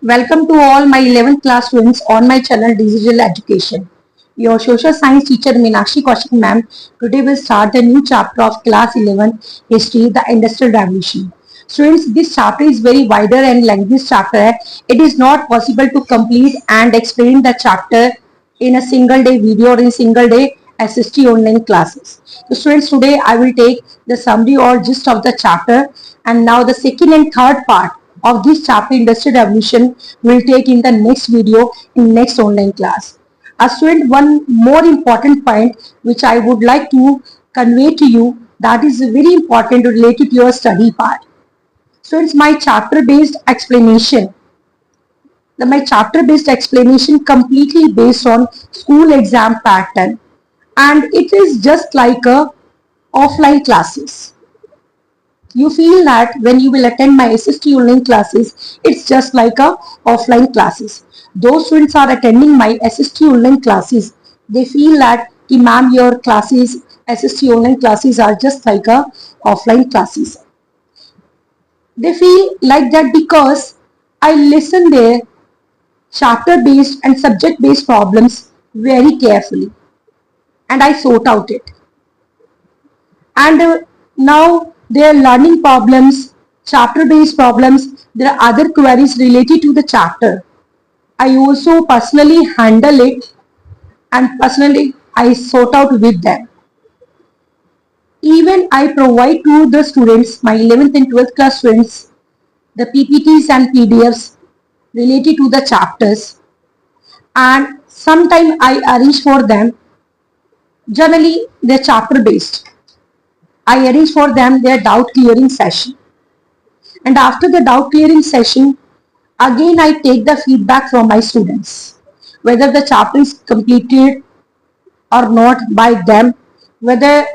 Welcome to all my 11th class students on my channel Digital Education. Your social science teacher Meenakshi Kaushik ma'am today will start the new chapter of class 11 History, the Industrial Revolution. Students, this chapter is very wider and lengthy chapter. It is not possible to complete and explain the chapter in a single day video or in single day SST online classes. So students, today I will take the summary or gist of the chapter, and now the second and third part of this chapter Industrial Revolution will take in the next video in next online class. A student, one more important point which I would like to convey to you, that is very important related to your study part. So it's my chapter based explanation. My chapter based explanation completely based on school exam pattern, and it is just like a offline classes. You feel that when you will attend my SST online classes, it's just like a offline classes. Those students are attending my SST online classes, they feel that ma'am, your classes, SST online classes are just like a offline classes. They feel like that because I listen their chapter based and subject based problems very carefully and I sort out it. And now there are learning problems, chapter based problems, there are other queries related to the chapter. I also personally handle it and personally I sort out with them. Even I provide to the students, my 11th and 12th class students, the PPTs and PDFs related to the chapters, and sometimes I arrange for them, generally they're chapter based. I arrange for them their doubt clearing session. And after the doubt clearing session, again I take the feedback from my students, whether the chapter is completed or not by them, whether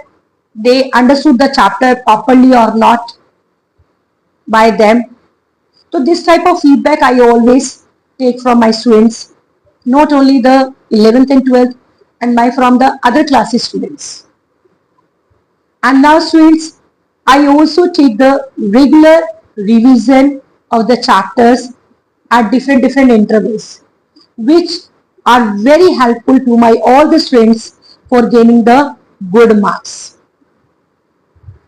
they understood the chapter properly or not by them. So this type of feedback I always take from my students, not only the 11th and 12th and my from the other classes students. And now students, I also take the regular revision of the chapters at different intervals, which are very helpful to my all the students for gaining the good marks.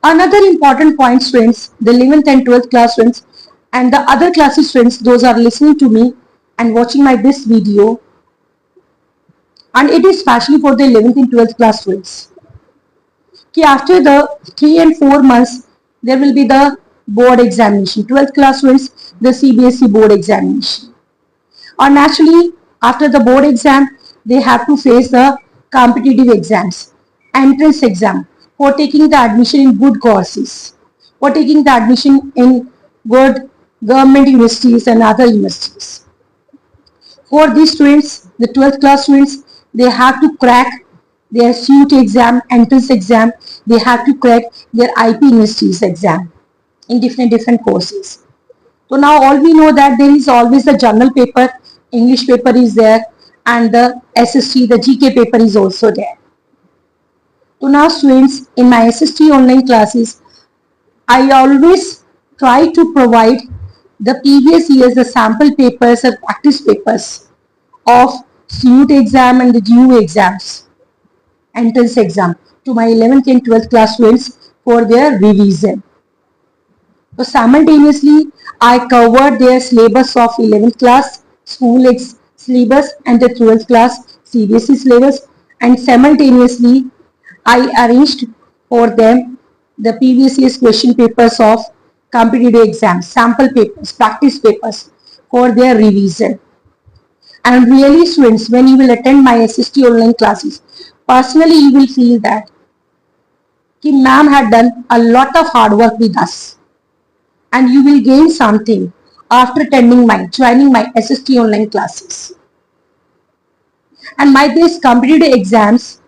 Another important point students, the 11th and 12th class students and the other classes students, those are listening to me and watching my this video, and it is especially for the 11th and 12th class students. After the 3 and 4 months, there will be the board examination. 12th class students, the CBSE board examination. Or naturally, after the board exam, they have to face the competitive exams, entrance exam, for taking the admission in good courses, for taking the admission in good government universities and other universities. For these students, the 12th class students, they have to crack their CUT exam, entrance exam, they have to crack their IP universities exam in different courses. So now all we know that there is always the journal paper, English paper is there, and the SST, the GK paper is also there. So now students, in my SST online classes, I always try to provide the previous years, the sample papers or practice papers of CUT exam and the GU exams, entrance exam, to my 11th and 12th class students for their revision. So simultaneously, I covered their syllabus of 11th class school syllabus and the 12th class CBSE syllabus, and simultaneously I arranged for them the previous year's question papers of competitive exams, sample papers, practice papers for their revision. And really students, when you will attend my SST online classes, personally you will feel that ma'am had done a lot of hard work with us, and you will gain something after joining my SST online classes. And my these competitive exams,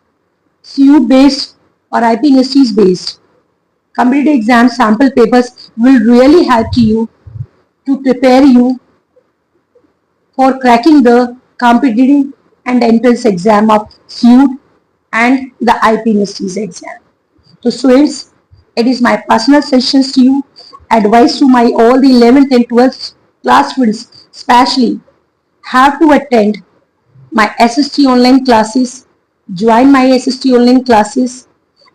CU based or IP industries based, competitive exam sample papers will really help you to prepare you for cracking the competitive and entrance exam of CUT and the IP industries exam. So students, it is my personal suggestions to you, advice to my all the 11th and 12th class students especially have to attend my SST online classes, join my SST online classes,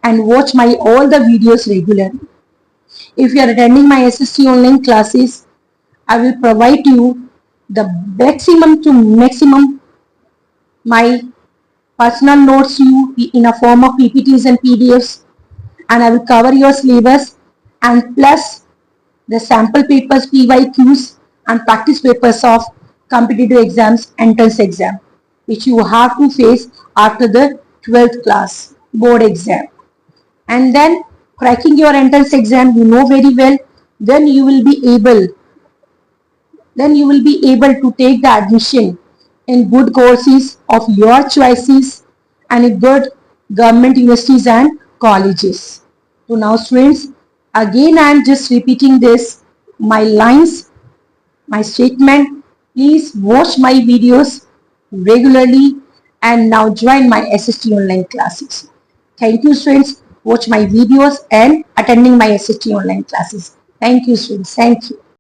and watch my all the videos regularly. If you are attending my SST online classes, I will provide you the maximum to maximum my personal notes to you in a form of PPTs and PDFs, and I will cover your syllabus and plus the sample papers, PYQs, and practice papers of competitive exams, entrance exam, which you have to face after the 12th class board exam. And then cracking your entrance exam, you know very well, then you will be able to take the admission in good courses of your choices and in good government universities and colleges. So now students, again I am just repeating this, my lines, my statement. Please watch my videos regularly and now join my SST online classes. Thank you students. Watch my videos and attending my SST online classes. Thank you students. Thank you.